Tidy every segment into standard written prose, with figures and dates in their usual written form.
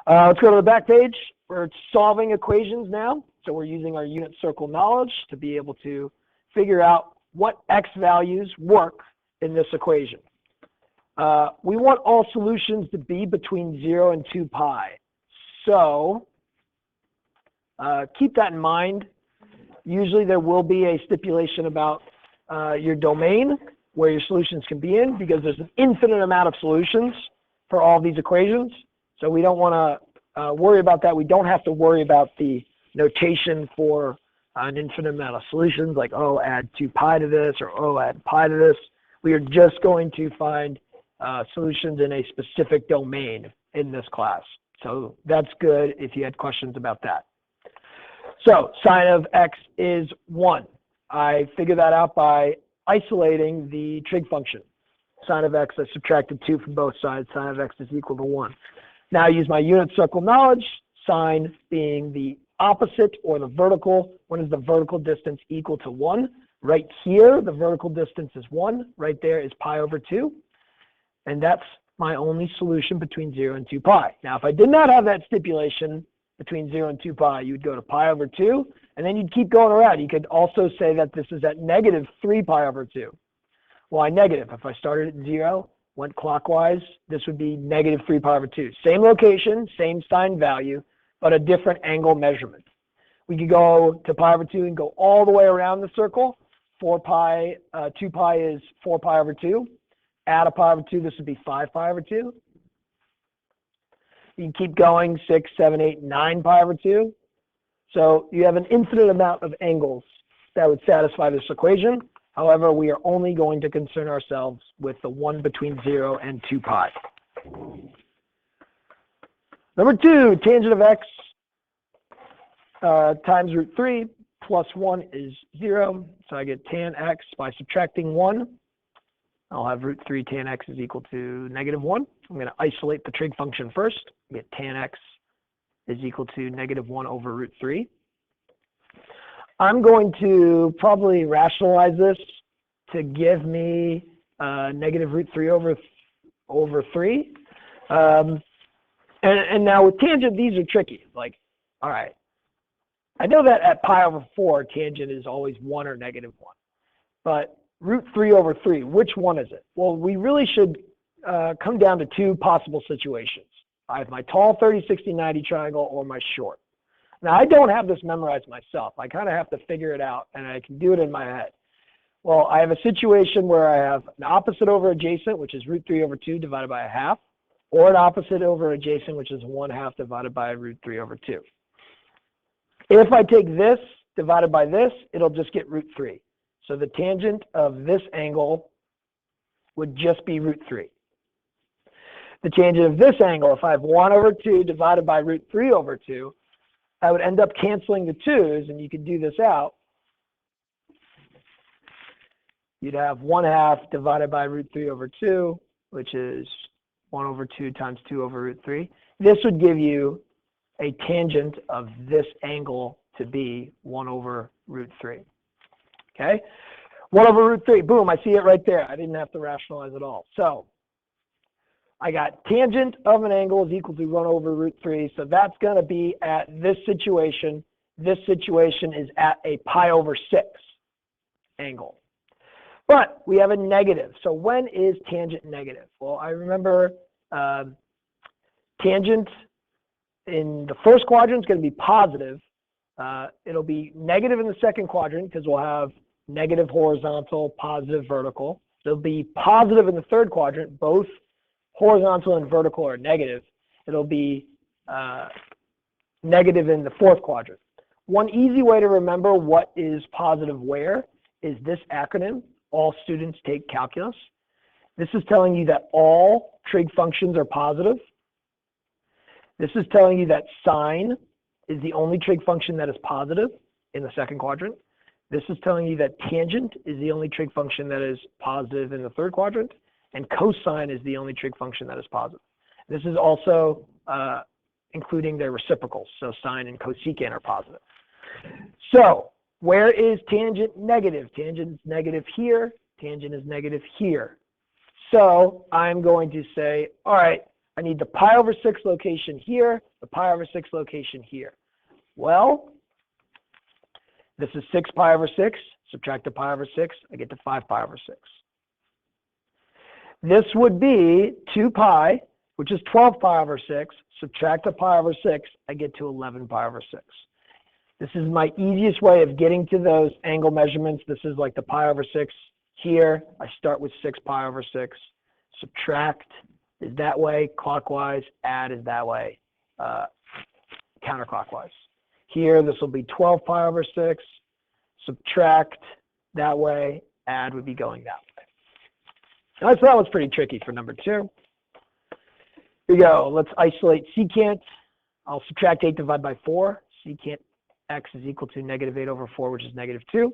Let's go to the back page. We're solving equations now. So we're using our unit circle knowledge to be able to figure out what x values work in this equation. We want all solutions to be between 0 and 2 pi. So keep that in mind. Usually there will be a stipulation about your domain where your solutions can be in, because there's an infinite amount of solutions for all these equations. So we don't want to worry about that. We don't have to worry about the notation for an infinite amount of solutions, like, oh, add 2 pi to this, or oh, add pi to this. We are just going to find solutions in a specific domain in this class. So that's good if you had questions about that. So sine of x is 1. I figured that out by isolating the trig function. Sine of x, I subtracted 2 from both sides. Sine of x is equal to 1. Now I use my unit circle knowledge, sine being the opposite or the vertical. When is the vertical distance equal to 1? Right here, the vertical distance is 1. Right there is pi over 2. And that's my only solution between 0 and 2 pi. Now, if I did not have that stipulation between 0 and 2 pi, you'd go to pi over 2, and then you'd keep going around. You could also say that this is at negative 3 pi over 2. Why negative? If I started at 0, went clockwise, this would be negative 3 pi over 2. Same location, same sine value, but a different angle measurement. We could go to pi over 2 and go all the way around the circle. 2 pi is 4 pi over 2. Add a pi over 2, this would be 5 pi over 2. You can keep going, 6, 7, 8, 9 pi over 2. So you have an infinite amount of angles that would satisfy this equation. However, we are only going to concern ourselves with the one between 0 and 2 pi. Number 2, tangent of x times root 3 plus 1 is 0. So I get tan x by subtracting 1. I'll have root 3 tan x is equal to negative 1. I'm going to isolate the trig function first. Get tan x is equal to negative 1 over root 3. I'm going to probably rationalize this to give me negative root 3 over 3. And now with tangent, these are tricky. Like, all right, I know that at pi over 4, tangent is always 1 or negative 1. But root 3 over 3, which one is it? Well, we really should come down to 2 possible situations. I have my tall 30, 60, 90 triangle or my short. Now, I don't have this memorized myself. I kind of have to figure it out, and I can do it in my head. Well, I have a situation where I have an opposite over adjacent, which is root 3 over 2 divided by a half, or an opposite over adjacent, which is 1/2 divided by root 3 over 2. If I take this divided by this, it'll just get root 3. So the tangent of this angle would just be root 3. The tangent of this angle, if I have 1 over 2 divided by root 3 over 2, I would end up canceling the 2's, and you could do this out. You'd have 1/2 divided by root 3 over 2, which is 1 over 2 times 2 over root 3. This would give you a tangent of this angle to be 1 over root 3. Okay? 1 over root 3. Boom, I see it right there. I didn't have to rationalize it all. So I got tangent of an angle is equal to 1 over root 3. So that's going to be at this situation. This situation is at a pi over 6 angle. But we have a negative. So when is tangent negative? Well, I remember tangent in the first quadrant is going to be positive. It'll be negative in the second quadrant because we'll have negative horizontal, positive vertical. It'll be positive in the third quadrant. Both horizontal and vertical are negative. It'll be negative in the fourth quadrant. One easy way to remember what is positive where is this acronym. All students take calculus. This is telling you that all trig functions are positive. This is telling you that sine is the only trig function that is positive in the second quadrant. This is telling you that tangent is the only trig function that is positive in the third quadrant. And cosine is the only trig function that is positive. This is also including their reciprocals. So sine and cosecant are positive. So where is tangent negative? Tangent is negative here. Tangent is negative here. So I'm going to say, all right, I need the pi over 6 location here, the pi over 6 location here. Well, this is 6 pi over 6. Subtract the pi over 6. I get to 5 pi over 6. This would be 2 pi, which is 12 pi over 6. Subtract the pi over 6. I get to 11 pi over 6. This is my easiest way of getting to those angle measurements. This is like the pi over 6 here. I start with 6 pi over 6. Subtract is that way, clockwise. Add is that way, counterclockwise. Here, this will be 12 pi over 6. Subtract that way. Add would be going that way. Now, so that was pretty tricky for number 2. Here we go. Let's isolate secant. I'll subtract 8 divided by 4. Secant x is equal to negative 8 over 4, which is negative 2.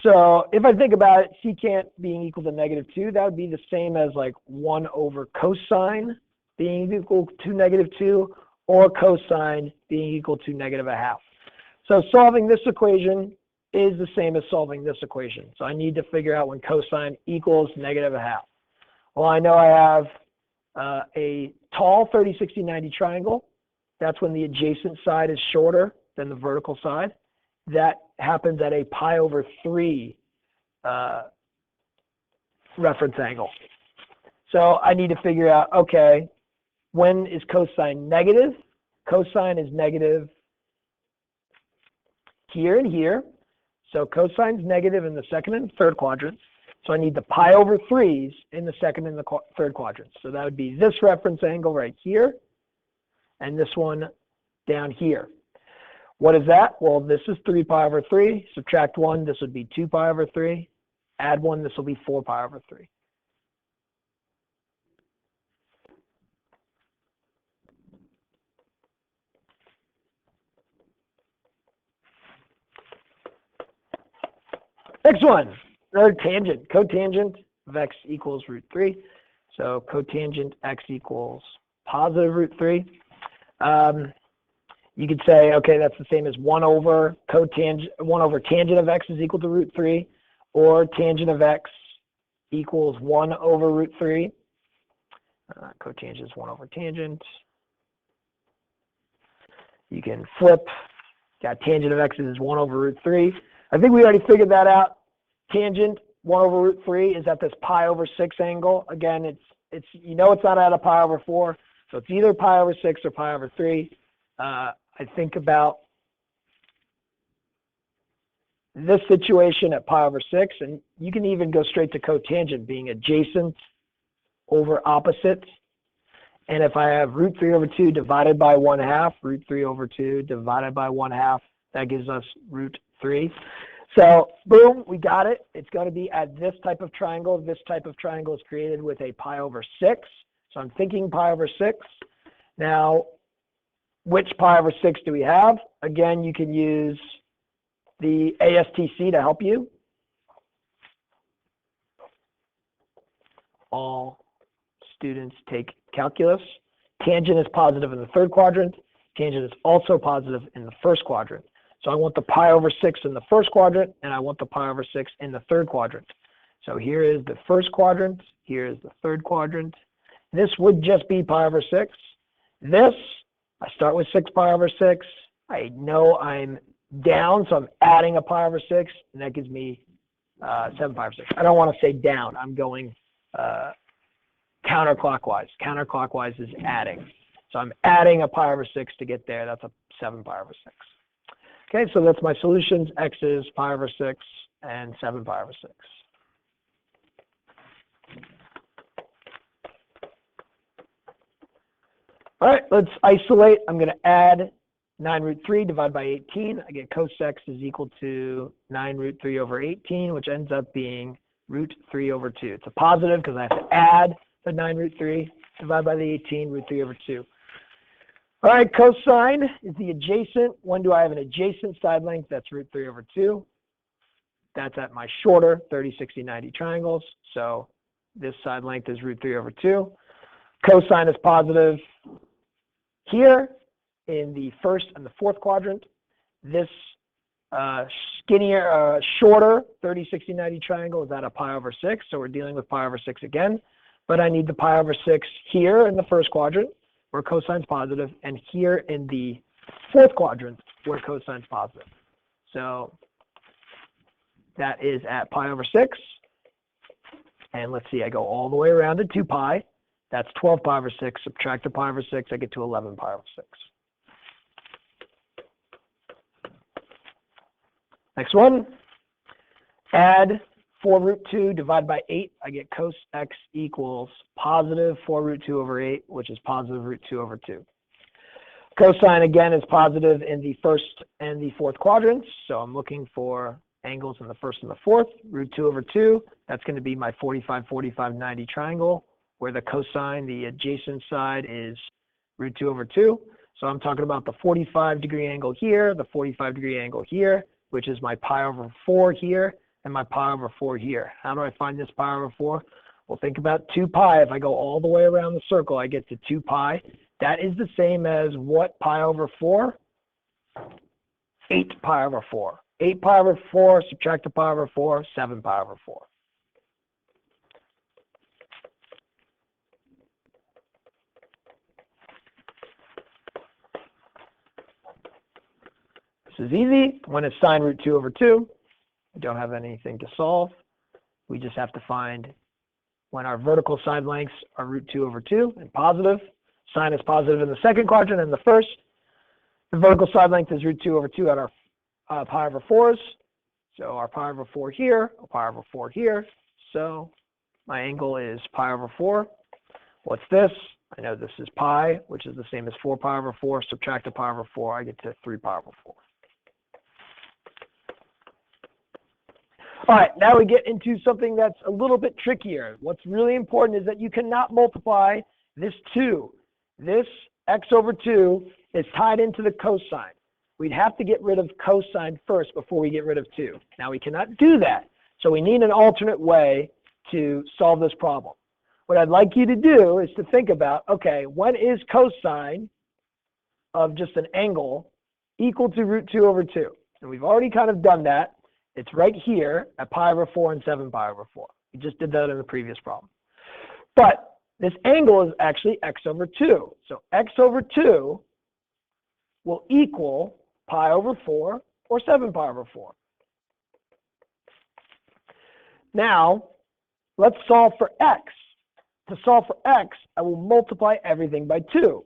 So if I think about it, secant being equal to negative 2, that would be the same as like 1 over cosine being equal to negative 2, or cosine being equal to negative 1/2. So solving this equation is the same as solving this equation. So I need to figure out when cosine equals negative 1/2. Well, I know I have a tall 30, 60, 90 triangle. That's when the adjacent side is shorter than the vertical side. That happens at a pi over 3 reference angle. So I need to figure out, okay, when is cosine negative? Cosine is negative here and here. So cosine's negative in the second and third quadrants. So I need the pi over 3s in the second and the third quadrants. So that would be this reference angle right here, and this one down here. What is that? Well, this is 3 pi over 3. Subtract 1, this would be 2 pi over 3. Add 1, this will be 4 pi over 3. Next one, another tangent. Cotangent of x equals root 3. So cotangent x equals positive root 3. You could say, okay, that's the same as 1 over tangent of x is equal to root 3, or tangent of x equals 1 over root 3. Cotangent is 1 over tangent. You can flip. Got tangent of x is 1 over root 3. I think we already figured that out. Tangent 1 over root 3 is at this pi over 6 angle. Again, it's you know it's not at a pi over 4, so it's either pi over 6 or pi over 3. I think about this situation at pi over 6, and you can even go straight to cotangent being adjacent over opposite. And if I have root 3 over 2 divided by 1/2, root 3 over 2 divided by 1/2, that gives us root 3. So boom, we got it. It's going to be at this type of triangle. This type of triangle is created with a pi over 6. So I'm thinking pi over 6. Now, which pi over 6 do we have? Again, you can use the ASTC to help you. All students take calculus. Tangent is positive in the third quadrant. Tangent is also positive in the first quadrant. So I want the pi over 6 in the first quadrant, and I want the pi over 6 in the third quadrant. So here is the first quadrant. Here is the third quadrant. This would just be pi over 6. This, I start with 6 pi over 6. I know I'm down, so I'm adding a pi over 6, and that gives me 7 pi over 6. I don't want to say down. I'm going counterclockwise. Counterclockwise is adding. So I'm adding a pi over 6 to get there. That's a 7 pi over 6. Okay, so that's my solutions. X is pi over 6 and 7 pi over 6. All right, let's isolate. I'm going to add 9 root 3 divided by 18. I get cos x is equal to 9 root 3 over 18, which ends up being root 3 over 2. It's a positive because I have to add the 9 root 3 divided by the 18, root 3 over 2. All right, cosine is the adjacent. When do I have an adjacent side length? That's root 3 over 2. That's at my shorter 30, 60, 90 triangles. So this side length is root 3 over 2. Cosine is positive here in the first and the fourth quadrant. This skinnier, shorter 30, 60, 90 triangle is at a pi over 6. So we're dealing with pi over 6 again. but I need the pi over 6 here in the first quadrant where cosine's positive, and here in the fourth quadrant where cosine's positive. So that is at pi over 6. And let's see, I go all the way around to 2 pi. That's 12 pi over 6. Subtract a pi over 6, I get to 11 pi over 6. Next one, add 4 root 2 divided by 8. I get cos x equals positive 4 root 2 over 8, which is positive root 2 over 2. Cosine, again, is positive in the first and the fourth quadrants. So I'm looking for angles in the first and the fourth. Root 2 over 2, that's going to be my 45, 45, 90 triangle, where the cosine, the adjacent side, is root 2 over 2. So I'm talking about the 45-degree angle here, the 45-degree angle here, which is my pi over 4 here, and my pi over 4 here. How do I find this pi over 4? Well, think about 2 pi. If I go all the way around the circle, I get to 2 pi. That is the same as what pi over 4? 8 pi over 4. 8 pi over 4, subtract a pi over 4, 7 pi over 4. This is easy. When it's sine root 2 over 2, we don't have anything to solve. We just have to find when our vertical side lengths are root 2 over 2 and positive. Sine is positive in the second quadrant and the first. The vertical side length is root 2 over 2 at our pi over 4s. So our pi over 4 here, a pi over 4 here. So my angle is pi over 4. What's this? I know this is pi, which is the same as 4 pi over 4. Subtract a pi over 4, I get to 3 pi over 4. All right, now we get into something that's a little bit trickier. What's really important is that you cannot multiply this 2. This x over 2 is tied into the cosine. We'd have to get rid of cosine first before we get rid of 2. Now we cannot do that. So we need an alternate way to solve this problem. What I'd like you to do is to think about, okay, when is cosine of just an angle equal to root 2 over 2? And we've already kind of done that. It's right here at pi over 4 and 7 pi over 4. We just did that in the previous problem. But this angle is actually x over 2. So x over 2 will equal pi over 4 or 7 pi over 4. Now, let's solve for x. To solve for x, I will multiply everything by 2.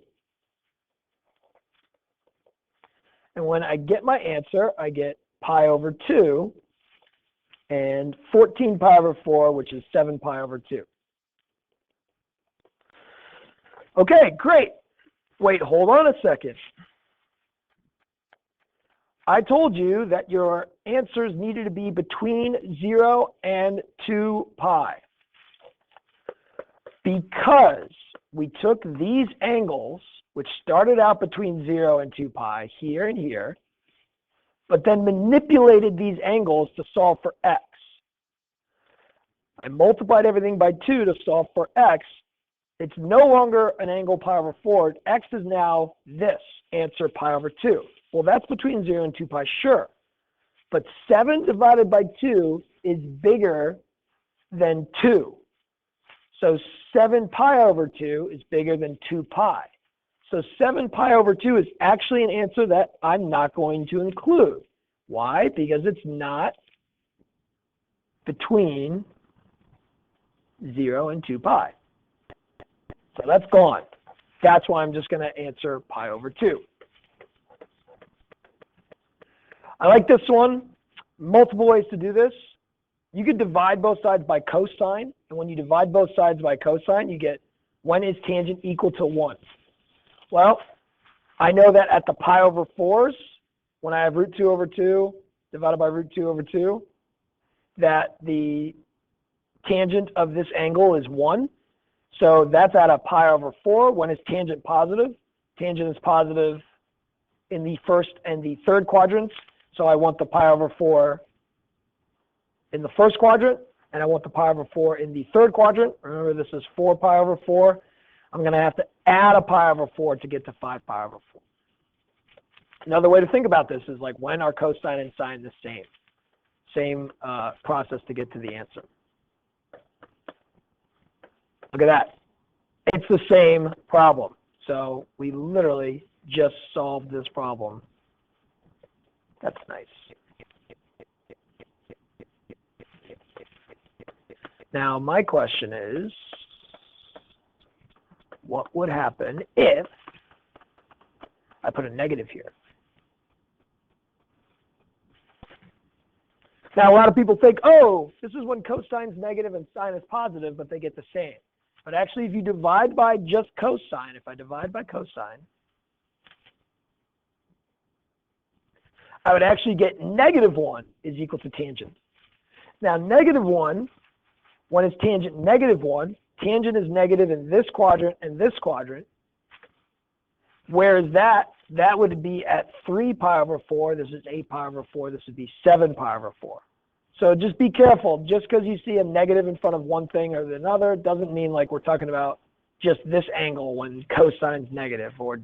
And when I get my answer, I get pi over 2 and 14 pi over 4, which is 7 pi over 2. Okay, great. Wait, hold on a second. I told you that your answers needed to be between 0 and 2 pi. Because we took these angles, which started out between 0 and 2 pi, here and here, but then manipulated these angles to solve for x. I multiplied everything by 2 to solve for x. It's no longer an angle pi over 4. X is now this, answer pi over 2. Well, that's between 0 and 2 pi, sure. But 7 divided by 2 is bigger than 2. So 7 pi over 2 is bigger than 2 pi. So 7 pi over 2 is actually an answer that I'm not going to include. Why? Because it's not between 0 and 2 pi. So that's gone. That's why I'm just going to answer pi over 2. I like this one. Multiple ways to do this. You could divide both sides by cosine. And when you divide both sides by cosine, you get when is tangent equal to 1. Well, I know that at the pi over 4s, when I have root 2 over 2 divided by root 2 over 2, that the tangent of this angle is 1. So that's at a pi over 4. When is tangent positive? Tangent is positive in the first and the third quadrants. So I want the pi over 4 in the first quadrant, and I want the pi over 4 in the third quadrant. Remember, this is 4 pi over 4. I'm going to have to add a pi over 4 to get to 5 pi over 4. Another way to think about this is like when are cosine and sine the same? Same process to get to the answer. Look at that. It's the same problem. So we literally just solved this problem. That's nice. Now, my question is, what would happen if I put a negative here? Now, a lot of people think, oh, this is when cosine's negative and sine is positive, but they get the same. But actually, if you divide by just cosine, if I divide by cosine, I would actually get -1 is equal to tangent. Now, -1, when it's tangent -1, tangent is negative in this quadrant and this quadrant, whereas that would be at 3 pi over 4. This is 8 pi over 4. This would be 7 pi over 4. So just be careful. Just because you see a negative in front of one thing or another doesn't mean like we're talking about just this angle when cosine's negative or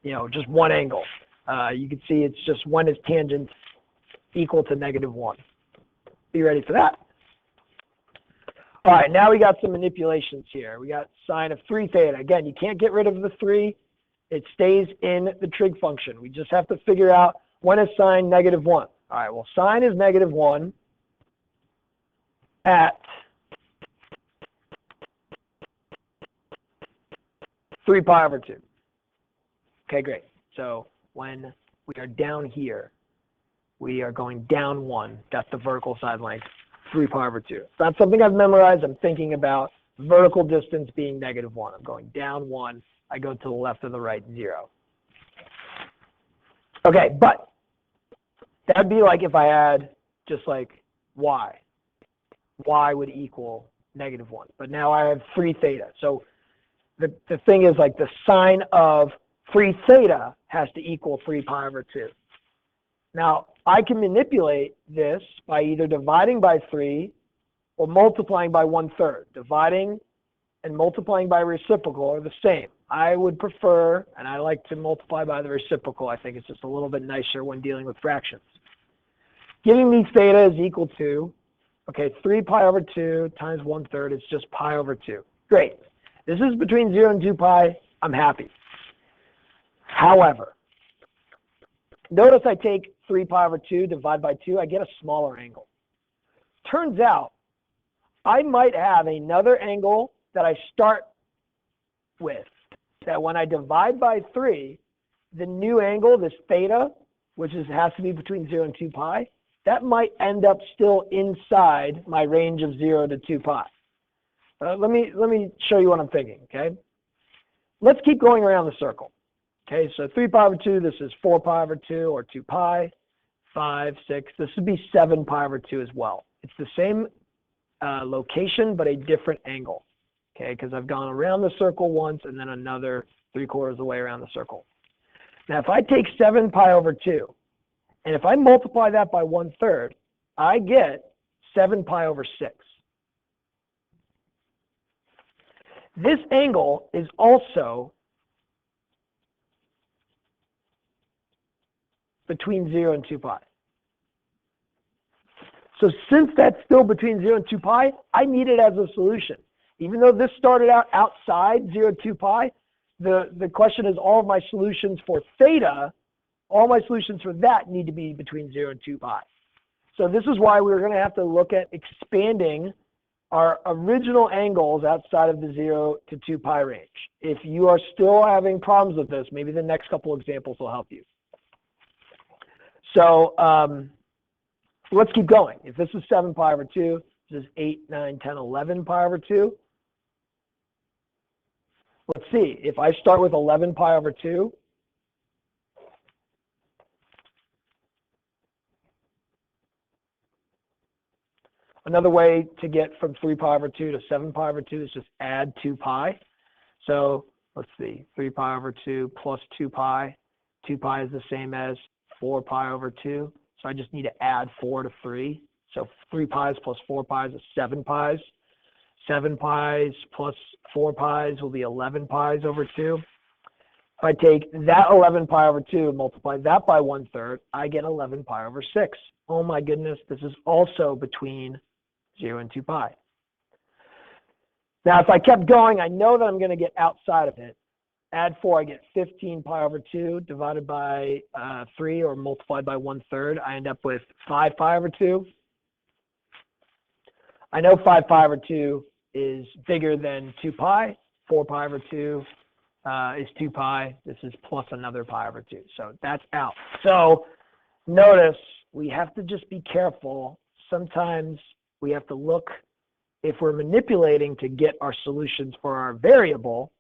you know, just one angle. You can see it's just when is tangent equal to -1. Be ready for that. All right, now we got some manipulations here. We got sine of 3 theta. Again, you can't get rid of the 3. It stays in the trig function. We just have to figure out when is sine -1. All right, well, sine is -1 at 3 pi over 2. Okay, great. So when we are down here, we are going down 1. That's the vertical side length, 3 pi over 2. It's not something I've memorized. I'm thinking about vertical distance being -1. I'm going down 1. I go to the left or the right, 0. Okay, but that would be like if I had just like y. Y would equal -1. But now I have 3 theta. So the thing is like the sine of 3 theta has to equal 3 pi over 2. Now, I can manipulate this by either dividing by 3 or multiplying by 1/3. Dividing and multiplying by reciprocal are the same. I would prefer, and I like to multiply by the reciprocal. I think it's just a little bit nicer when dealing with fractions. Giving me theta is equal to, okay, 3 pi over 2 times 1/3 is just pi over 2. Great. This is between 0 and 2 pi. I'm happy. However, notice I take 3 pi over 2, divide by 2, I get a smaller angle. Turns out, I might have another angle that I start with, that when I divide by 3, the new angle, this theta, which has to be between 0 and 2 pi, that might end up still inside my range of 0 to 2 pi. Let me show you what I'm thinking, okay? Let's keep going around the circle. Okay, so 3 pi over 2, this is 4 pi over 2 or 2 pi, 5, 6. This would be 7 pi over 2 as well. It's the same location, but a different angle. Okay, because I've gone around the circle once and then another 3/4 of the way around the circle. Now, if I take 7 pi over 2, and if I multiply that by 1/3, I get 7 pi over 6. This angle is also between 0 and 2 pi. So since that's still between 0 and 2 pi, I need it as a solution. Even though this started out outside 0 to 2 pi, the question is all of my solutions for theta, all my solutions for that need to be between 0 and 2 pi. So this is why we're going to have to look at expanding our original angles outside of the 0 to 2 pi range. If you are still having problems with this, maybe the next couple examples will help you. So let's keep going. If this is 7 pi over 2, this is 8, 9, 10, 11 pi over 2. Let's see. If I start with 11 pi over 2, another way to get from 3 pi over 2 to 7 pi over 2 is just add 2 pi. So let's see. 3 pi over 2 plus 2 pi. 2 pi is the same as 4 pi over 2. So I just need to add 4 to 3. So 3 pi's plus 4 pi's is 7 pi's. 7 pi's plus 4 pi's will be 11 pi's over 2. If I take that 11 pi over 2 and multiply that by 1/3, I get 11 pi over 6. Oh my goodness, this is also between 0 and 2 pi. Now, if I kept going, I know that I'm going to get outside of it. Add 4, I get 15 pi over 2 divided by 3 or multiplied by 1/3. I end up with 5 pi over 2. I know 5 pi over 2 is bigger than 2 pi. 4 pi over 2 is 2 pi. This is plus another pi over 2. So that's out. So notice we have to just be careful. Sometimes we have to look, if we're manipulating to get our solutions for our variable,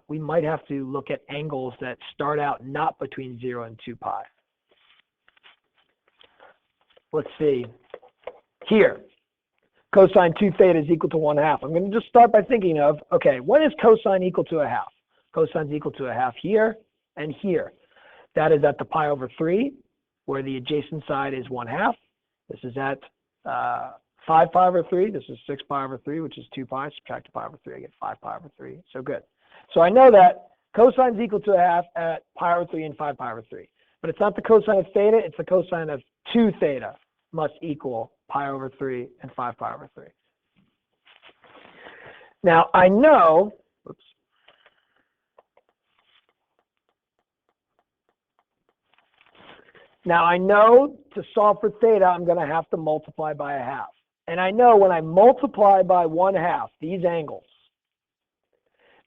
we might have to look at angles that start out not between 0 and 2 pi. Let's see. Here, cosine 2 theta is equal to 1/2. I'm going to just start by thinking of, okay, when is cosine equal to 1/2? Cosine is equal to 1/2 here and here. That is at the pi over 3, where the adjacent side is 1/2. This is at 5 pi over 3. This is 6 pi over 3, which is 2 pi. Subtract pi over 3, I get 5 pi over 3. So good. So I know that cosine is equal to 1/2 at pi over 3 and 5 pi over 3. But it's not the cosine of theta, it's the cosine of 2 theta must equal pi over 3 and 5 pi over 3. Now I know, oops. Now I know to solve for theta, I'm going to have to multiply by 1/2. And I know when I multiply by 1/2, these angles,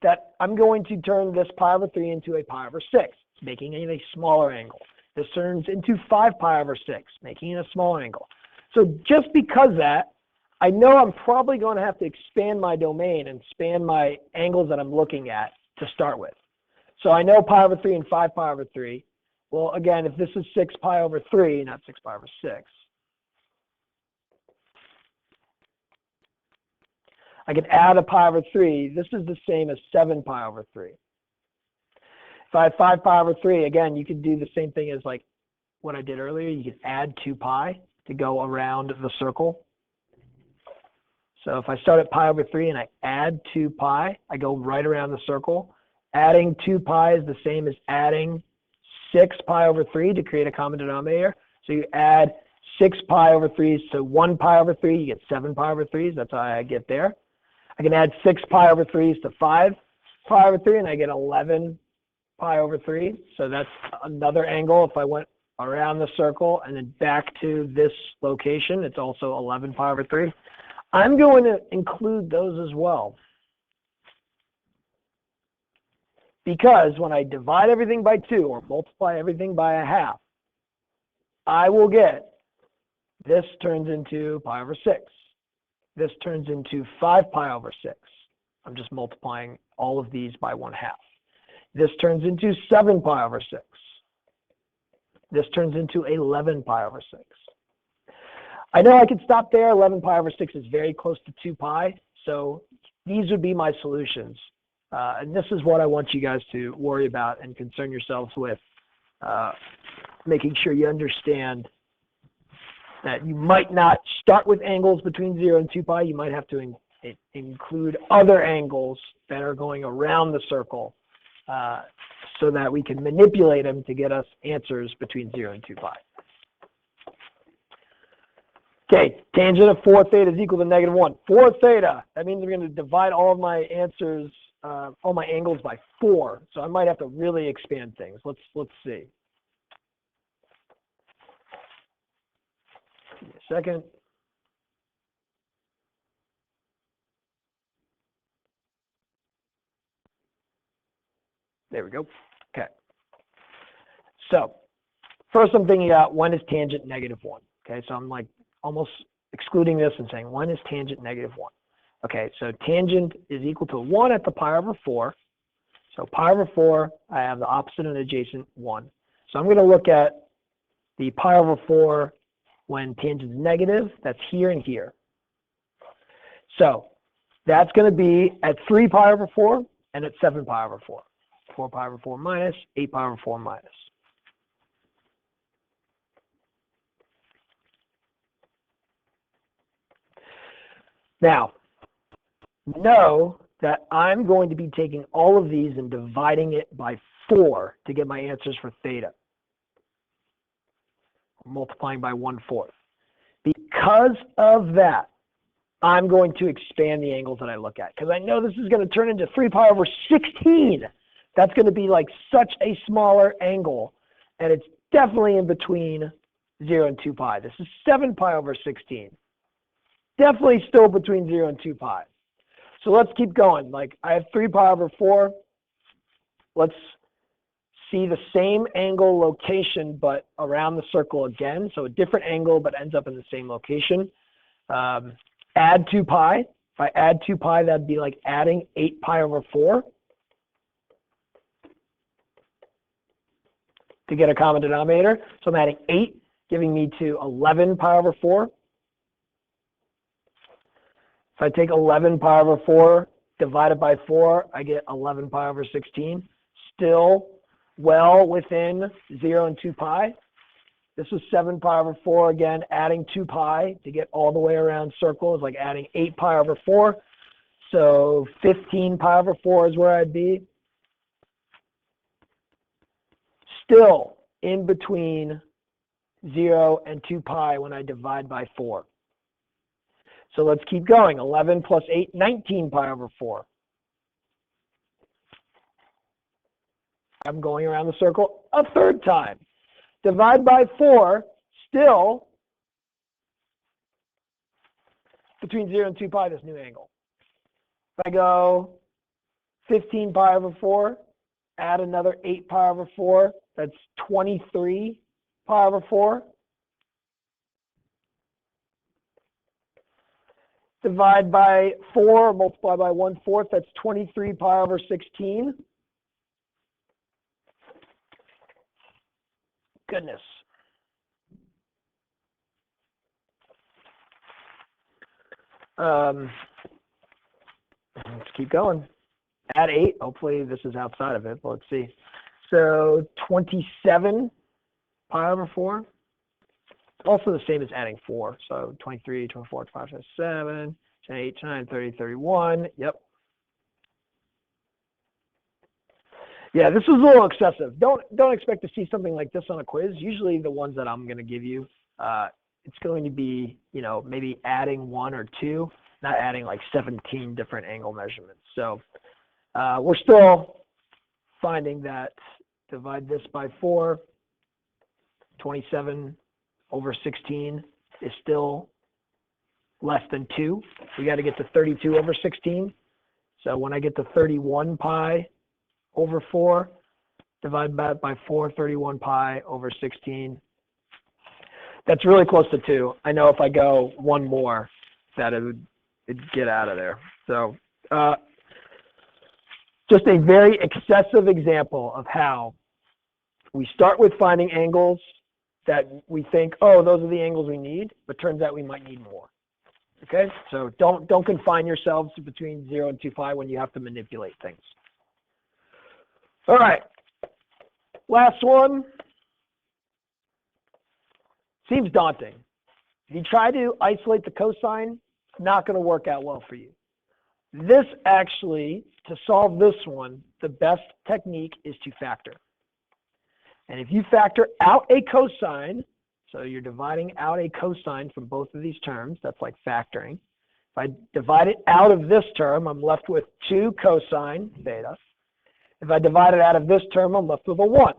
that I'm going to turn this pi over 3 into a pi over 6, making it a smaller angle. This turns into 5 pi over 6, making it a smaller angle. So just because that, I know I'm probably going to have to expand my domain and expand my angles that I'm looking at to start with. So I know pi over 3 and 5 pi over 3. Well, again, if this is 6 pi over 3, not 6 pi over 6, I could add a pi over 3. This is the same as 7 pi over 3. If I have 5 pi over 3, again, you could do the same thing as like what I did earlier. You could add 2 pi to go around the circle. So if I start at pi over 3 and I add 2 pi, I go right around the circle. Adding 2 pi is the same as adding 6 pi over 3 to create a common denominator. So you add 6 pi over 3 to 1 pi over 3, you get 7 pi over 3s. That's how I get there. I can add 6 pi over 3s to 5 pi over 3, and I get 11 pi over 3. So that's another angle. If I went around the circle and then back to this location, it's also 11 pi over 3. I'm going to include those as well. Because when I divide everything by 2 or multiply everything by 1/2, I will get this turns into pi over 6. This turns into 5 pi over 6. I'm just multiplying all of these by 1/2. This turns into 7 pi over 6. This turns into 11 pi over 6. I know I could stop there. 11 pi over 6 is very close to 2 pi. So these would be my solutions. And this is what I want you guys to worry about and concern yourselves with, making sure you understand that you might not start with angles between 0 and 2 pi. You might have to include other angles that are going around the circle so that we can manipulate them to get us answers between 0 and 2 pi. Okay, tangent of 4 theta is equal to -1. 4 theta, that means we're going to divide all of my answers, all my angles by 4. So I might have to really expand things. Let's see. Give me a second. There we go. Okay. So first I'm thinking about when is tangent -1. Okay, so I'm like almost excluding this and saying when is tangent -1. Okay, so tangent is equal to 1 at the pi over 4. So pi over 4, I have the opposite and adjacent 1. So I'm going to look at the pi over 4 when tangent is negative. That's here and here. So that's going to be at 3 pi over 4 and at 7 pi over 4. 4 pi over 4 minus, 8 pi over 4 minus. Now, know that I'm going to be taking all of these and dividing it by 4 to get my answers for theta. Multiplying by 1/4. Because of that, I'm going to expand the angles that I look at because I know this is going to turn into 3 pi over 16. That's going to be like such a smaller angle, and it's definitely in between 0 and 2 pi. This is 7 pi over 16. Definitely still between 0 and 2 pi. So let's keep going. Like I have 3 pi over 4. Let's see the same angle location but around the circle again. So a different angle but ends up in the same location. Add 2 pi. If I add 2 pi, that'd be like adding 8 pi over 4 to get a common denominator. So I'm adding 8, giving me to 11 pi over 4. If I take 11 pi over 4 divided by 4, I get 11 pi over 16. Still well within 0 and 2 pi. This is 7 pi over 4. Again, adding 2 pi to get all the way around circle is like adding 8 pi over 4. So 15 pi over 4 is where I'd be. Still in between 0 and 2 pi when I divide by 4. So let's keep going. 11 plus 8, 19 pi over 4. I'm going around the circle a third time. Divide by 4, still between 0 and 2 pi, this new angle. If I go 15 pi over 4, add another 8 pi over 4, that's 23 pi over 4. Divide by 4, multiply by 1/4, that's 23 pi over 16. Goodness. Let's keep going. Add 8. Hopefully this is outside of it, but let's see. So 27 pi over 4. Also the same as adding 4. So 23, 24, 25, 27, 8, 9, 30, 31. Yep. Yeah, this is a little excessive. Don't expect to see something like this on a quiz. Usually the ones that I'm going to give you, it's going to be, you know, maybe adding 1 or 2, not adding like 17 different angle measurements. So we're still finding that divide this by 4, 27 over 16 is still less than 2. We got to get to 32 over 16. So when I get to 31 pi over 4, divide that by 4, 31 pi over 16. That's really close to 2. I know if I go one more, that it'd get out of there. So just a very excessive example of how we start with finding angles that we think, oh, those are the angles we need, but turns out we might need more. Okay, so don't confine yourselves to between 0 and 2 pi when you have to manipulate things. All right, last one. Seems daunting. If you try to isolate the cosine, it's not going to work out well for you. This actually, to solve this one, the best technique is to factor. And if you factor out a cosine, so you're dividing out a cosine from both of these terms, that's like factoring. If I divide it out of this term, I'm left with 2 cosine theta. If I divide it out of this term, I'm left with a 1.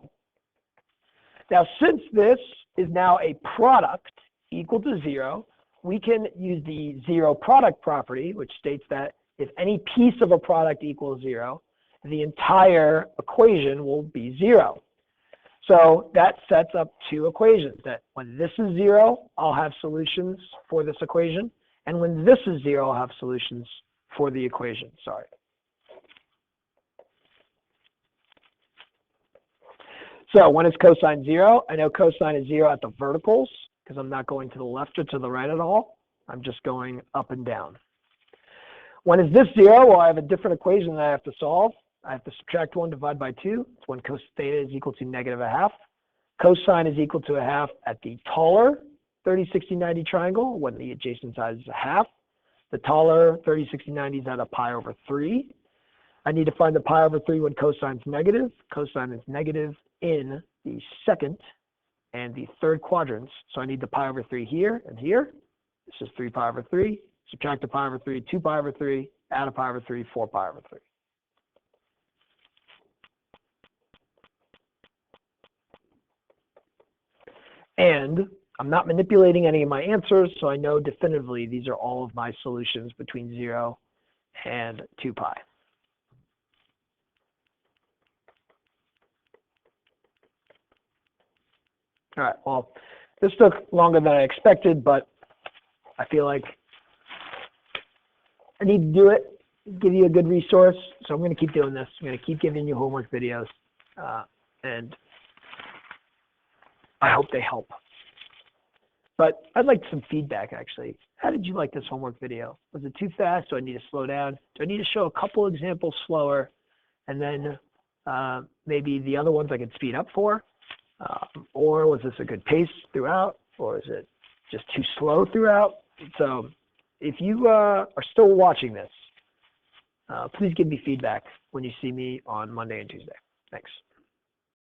Now, since this is now a product equal to 0, we can use the zero product property, which states that if any piece of a product equals 0, the entire equation will be 0. So that sets up 2 equations, that when this is 0, I'll have solutions for this equation, and when this is 0, I'll have solutions for the equation, sorry. So when it's cosine 0, I know cosine is 0 at the verticals, because I'm not going to the left or to the right at all. I'm just going up and down. When is this 0? Well, I have a different equation that I have to solve. I have to subtract 1, divide by 2. It's when cos theta is equal to -1/2. Cosine is equal to 1/2 at the taller 30, 60, 90 triangle when the adjacent side is 1/2. The taller 30, 60, 90 is at a pi over 3. I need to find the pi over 3 when cosine is negative. Cosine is negative in the second and the third quadrants. So I need the pi over 3 here and here. This is 3 pi over 3. subtract a pi over 3, 2 pi over 3, add a pi over 3, 4 pi over 3. And I'm not manipulating any of my answers, so I know definitively these are all of my solutions between 0 and 2 pi. All right, well, this took longer than I expected, but I feel like I need to do it, give you a good resource, so I'm going to keep doing this. I'm going to keep giving you homework videos, and I hope they help. But I'd like some feedback, actually. How did you like this homework video? Was it too fast? Do I need to slow down? Do I need to show a couple examples slower, and then maybe the other ones I could speed up for? Or was this a good pace throughout? Or is it just too slow throughout? So if you are still watching this, please give me feedback when you see me on Monday and Tuesday. Thanks.